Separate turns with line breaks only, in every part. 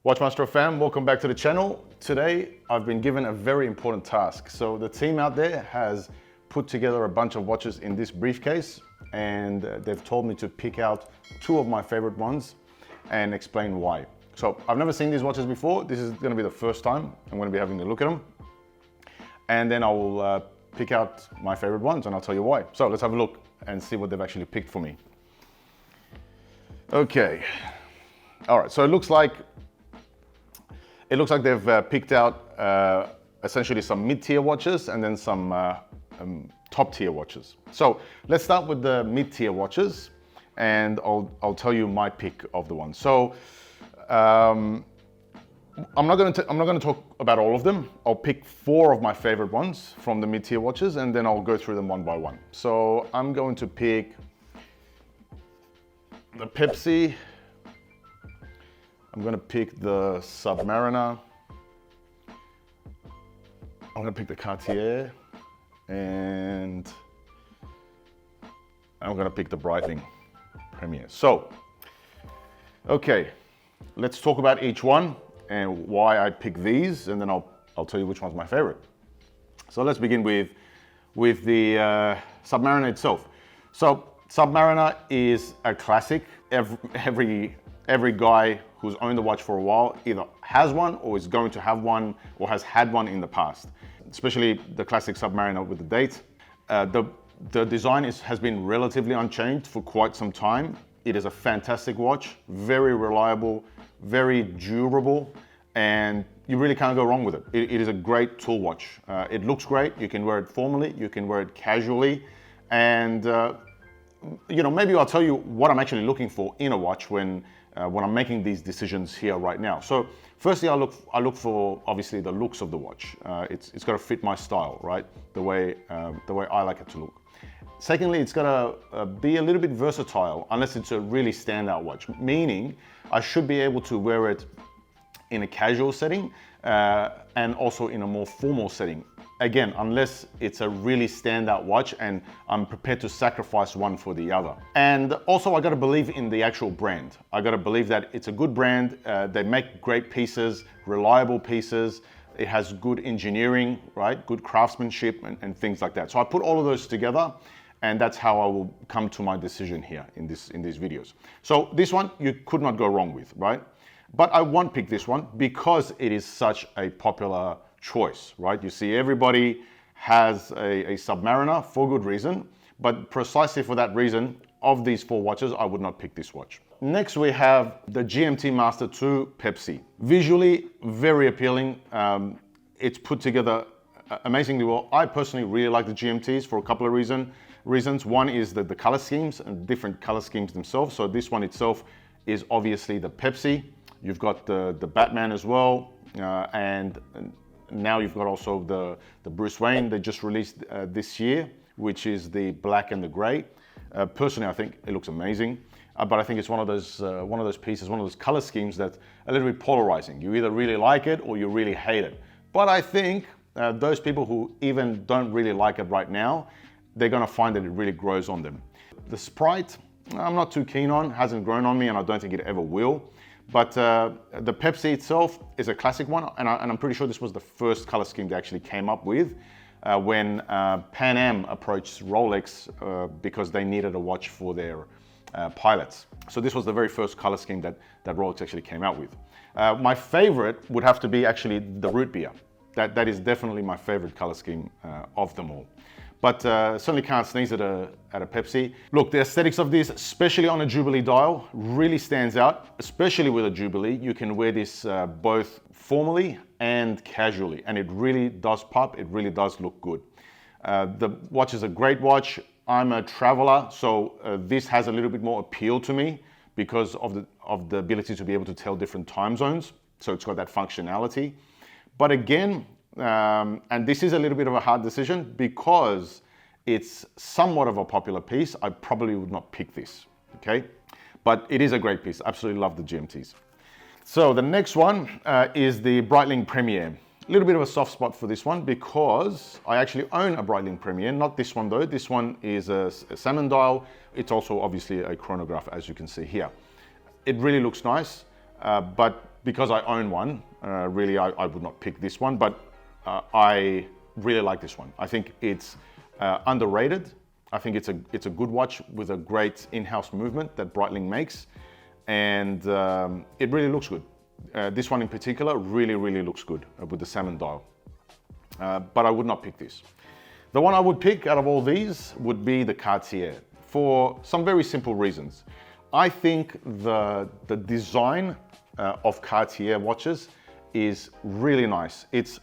WatchMaestro fam, welcome back to the channel. Today, I've been given a very important task. So the team out there has put together a bunch of watches in this briefcase, and they've told me to pick out two of my favorite ones and explain why. So I've never seen these watches before. This is gonna be the first time I'm gonna be having a look at them. And then I will pick out my favorite ones and I'll tell you why. So let's have a look and see what they've actually picked for me. Okay, all right, so it looks like they've picked out essentially some mid-tier watches and then some top-tier watches. So let's start with the mid-tier watches, and I'll tell you my pick of the ones. So I'm not going to talk about all of them. I'll pick 4 of my favorite ones from the mid-tier watches, and then I'll go through them one by one. So I'm going to pick the Pepsi. I'm gonna pick the Submariner. I'm gonna pick the Cartier, and I'm gonna pick the Breitling Premier. So, okay, let's talk about each one and why I pick these, and then I'll tell you which one's my favorite. So let's begin with the Submariner itself. So Submariner is a classic. Every guy who's owned the watch for a while either has one or is going to have one or has had one in the past, especially the classic Submariner with the date. The design has been relatively unchanged for quite some time. It is a fantastic watch, very reliable, very durable, and you really can't go wrong with it. It is a great tool watch. It looks great. You can wear it formally, you can wear it casually, and you know, maybe I'll tell you what I'm actually looking for in a watch when I'm making these decisions here right now. So firstly, I look for obviously the looks of the watch. It's got to fit my style, right? The way I like it to look. Secondly, it's got to be a little bit versatile, unless it's a really standout watch. Meaning, I should be able to wear it in a casual setting and also in a more formal setting. Again, unless it's a really standout watch and I'm prepared to sacrifice one for the other. And also I gotta believe in the actual brand. I gotta believe that it's a good brand. They make great pieces, reliable pieces. It has good engineering, right? Good craftsmanship and things like that. So I put all of those together, and that's how I will come to my decision here in these videos. So this one you could not go wrong with, right? But I won't pick this one because it is such a popular choice, right? You see everybody has a Submariner for good reason, but precisely for that reason, of these 4 watches, I would not pick this watch. Next, we have the GMT Master 2 Pepsi. Visually, very appealing. It's put together amazingly well. I personally really like the GMTs for a couple of reasons. One is the color schemes and different color schemes themselves. So this one itself is obviously the Pepsi. You've got the Batman as well, and now you've got also the Bruce Wayne they just released this year, which is the black and the gray. Personally, I think it looks amazing, but I think it's one of those pieces, one of those color schemes that's a little bit polarizing. You either really like it or you really hate it. But I think those people who even don't really like it right now, they're gonna find that it really grows on them. The Sprite, I'm not too keen on, hasn't grown on me, and I don't think it ever will. But the Pepsi itself is a classic one, and I'm pretty sure this was the first color scheme they actually came up with when Pan Am approached Rolex because they needed a watch for their pilots. So this was the very first color scheme that Rolex actually came out with. My favorite would have to be actually the root beer. That is definitely my favorite color scheme of them all. But certainly can't sneeze at a Pepsi. Look, the aesthetics of this, especially on a Jubilee dial, really stands out. Especially with a Jubilee, you can wear this both formally and casually, and it really does pop. It really does look good. The watch is a great watch. I'm a traveler, so this has a little bit more appeal to me because of the ability to be able to tell different time zones. So it's got that functionality. But again, and this is a little bit of a hard decision because it's somewhat of a popular piece. I probably would not pick this, okay? But it is a great piece. Absolutely love the GMTs. So the next one is the Breitling Premier. A little bit of a soft spot for this one because I actually own a Breitling Premier, not this one though. This one is a salmon dial. It's also obviously a chronograph, as you can see here. It really looks nice, but because I own one, really I would not pick this one, but I really like this one. I think it's underrated. I think it's a good watch with a great in-house movement that Breitling makes, and it really looks good. This one in particular really looks good with the salmon dial, but I would not pick this. The one I would pick out of all these would be the Cartier, for some very simple reasons. I think the design of Cartier watches is really nice. It's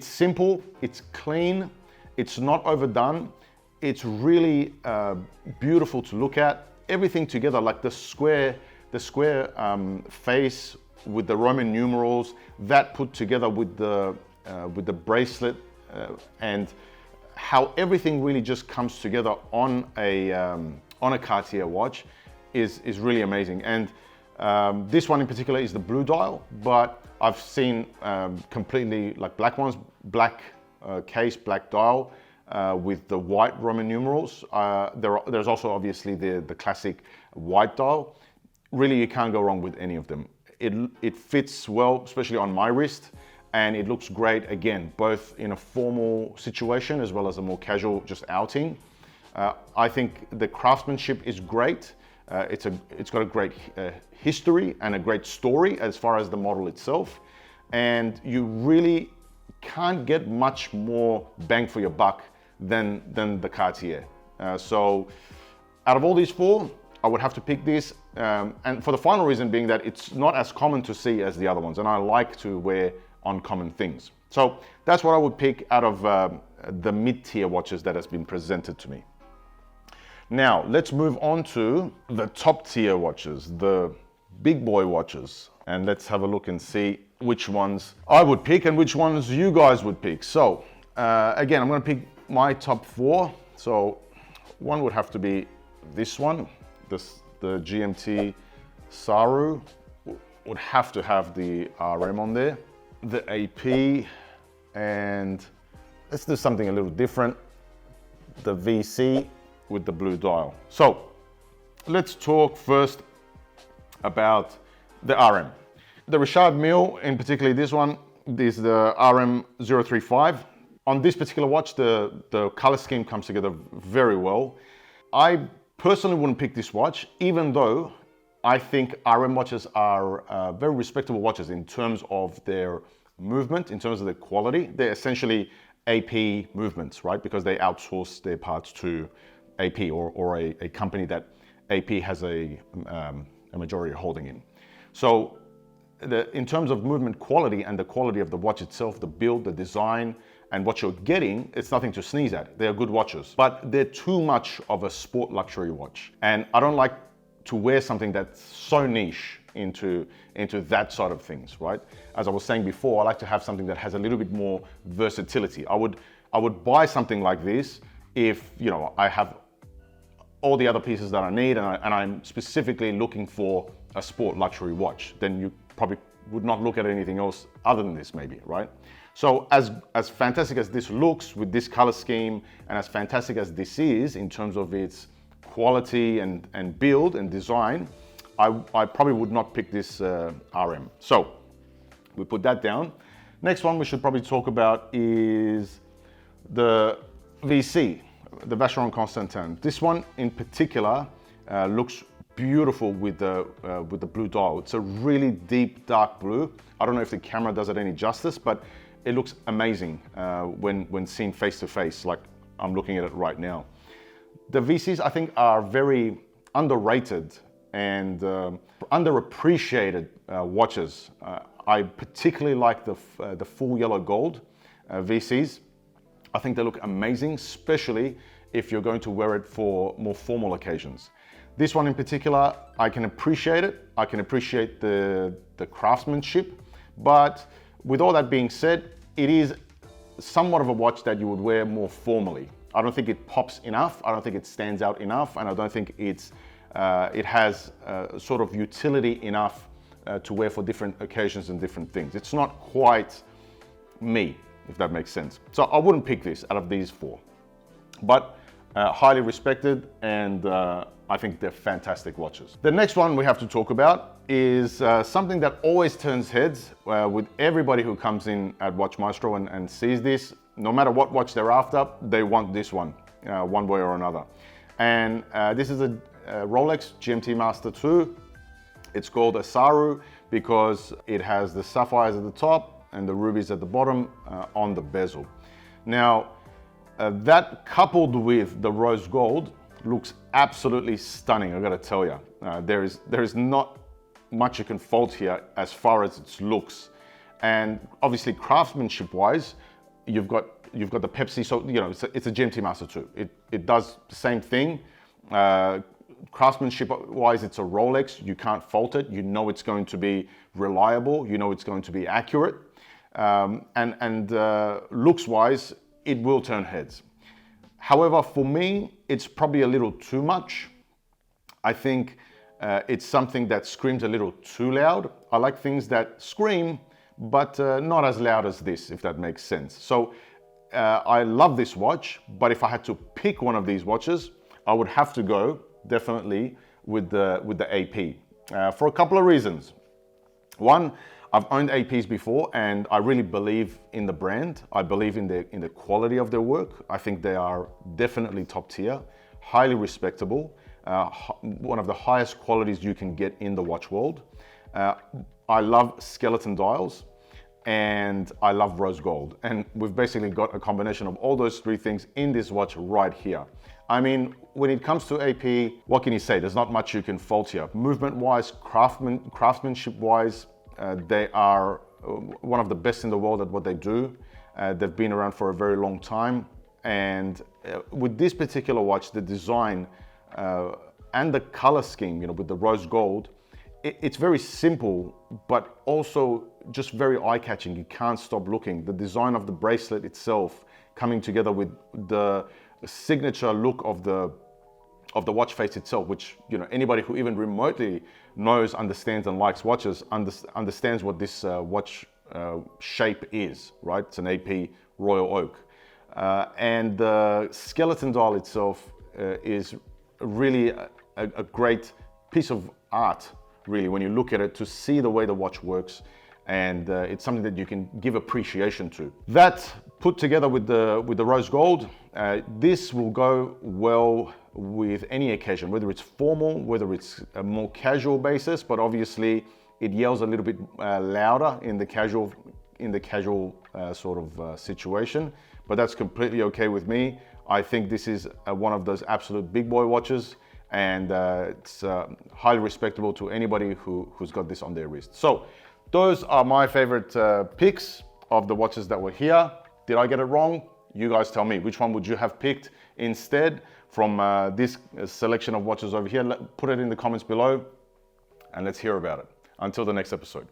simple, it's clean, it's not overdone, it's really beautiful to look at. Everything together, like the square face with the Roman numerals, that put together with the bracelet, and how everything really just comes together on a Cartier watch is really amazing. And this one in particular is the blue dial, but I've seen completely like black ones, black case, black dial with the white Roman numerals. There's also obviously the classic white dial. Really, you can't go wrong with any of them. It fits well, especially on my wrist, and it looks great again, both in a formal situation as well as a more casual just outing. I think the craftsmanship is great. It's got a great history and a great story as far as the model itself, and you really can't get much more bang for your buck than the Cartier. So out of all these four, I would have to pick this, and for the final reason being that it's not as common to see as the other ones, and I like to wear uncommon things. So that's what I would pick out of the mid-tier watches that has been presented to me. Now let's move on to the top tier watches, the big boy watches, and let's have a look and see which ones I would pick and which ones you guys would pick. So again, I'm going to pick my top four. So one would have to be this one, the GMT Saru. Would have to have the RM on there, the AP, and let's do something a little different, the VC with the blue dial. So let's talk first about the RM. The Richard Mille, in particular this one, is the RM 035. On this particular watch, the color scheme comes together very well. I personally wouldn't pick this watch, even though I think RM watches are very respectable watches in terms of their movement, in terms of their quality. They're essentially AP movements, right? Because they outsource their parts to AP or a company that AP has a majority holding in. So in terms of movement quality and the quality of the watch itself, the build, the design, and what you're getting, it's nothing to sneeze at. They're good watches, but they're too much of a sport luxury watch. And I don't like to wear something that's so niche into that side of things, right? As I was saying before, I like to have something that has a little bit more versatility. I would buy something like this if, you know, I have all the other pieces that I need and I'm specifically looking for a sport luxury watch. Then you probably would not look at anything else other than this, maybe, right? So as fantastic as this looks with this color scheme, and as fantastic as this is in terms of its quality and build and design, I probably would not pick this RM. So we put that down. Next one we should probably talk about is the VC, the Vacheron Constantin. This one in particular looks beautiful with the blue dial. It's a really deep dark blue. I don't know if the camera does it any justice, but it looks amazing when seen face to face, like I'm looking at it right now. The VCs, I think, are very underrated and underappreciated watches. I particularly like the full yellow gold VCs. I think they look amazing, especially if you're going to wear it for more formal occasions. This one in particular, I can appreciate it. I can appreciate the craftsmanship, but with all that being said, it is somewhat of a watch that you would wear more formally. I don't think it pops enough. I don't think it stands out enough, and I don't think it has sort of utility enough to wear for different occasions and different things. It's not quite me, if that makes sense. So I wouldn't pick this out of these four, but highly respected, and I think they're fantastic watches. The next one we have to talk about is something that always turns heads with everybody who comes in at WatchMaestro and sees this. No matter what watch they're after, they want this one way or another. And this is a Rolex GMT Master 2. It's called a Saru because it has the sapphires at the top and the rubies at the bottom on the bezel. Now, that coupled with the rose gold looks absolutely stunning, I gotta tell you. There is not much you can fault here as far as its looks. And obviously craftsmanship wise, you've got the Pepsi, so you know, it's a GMT Master 2. It does the same thing. Craftsmanship wise, it's a Rolex. You can't fault it. You know it's going to be reliable. You know it's going to be accurate. And looks wise, it will turn heads. However, for me, it's probably a little too much. I think it's something that screams a little too loud. I like things that scream, but not as loud as this, if that makes sense. So I love this watch, but if I had to pick one of these watches, I would have to go definitely with the AP for a couple of reasons. One, I've owned APs before and I really believe in the brand. I believe in the quality of their work. I think they are definitely top tier, highly respectable, one of the highest qualities you can get in the watch world. I love skeleton dials and I love rose gold. And we've basically got a combination of all those three things in this watch right here. I mean, when it comes to AP, what can you say? There's not much you can fault here. Movement-wise, craftsmanship-wise, they are one of the best in the world at what they do. They've been around for a very long time. And with this particular watch, the design and the color scheme, you know, with the rose gold, it's very simple, but also just very eye-catching. You can't stop looking. The design of the bracelet itself coming together with the signature look of the watch face itself, which, you know, anybody who even remotely knows, understands and likes watches understands what this watch shape is, right? It's an AP Royal Oak. And the skeleton dial itself is really a great piece of art, really, when you look at it, to see the way the watch works. And it's something that you can give appreciation to. That put together with the rose gold, this will go well with any occasion, whether it's formal, whether it's a more casual basis, but obviously it yells a little bit louder in the casual sort of situation, but that's completely okay with me. I think this is one of those absolute big boy watches, and it's highly respectable to anybody who's got this on their wrist. So those are my favorite picks of the watches that were here. Did I get it wrong? You guys tell me. Which one would you have picked instead from this selection of watches over here? Put it in the comments below and let's hear about it. Until the next episode.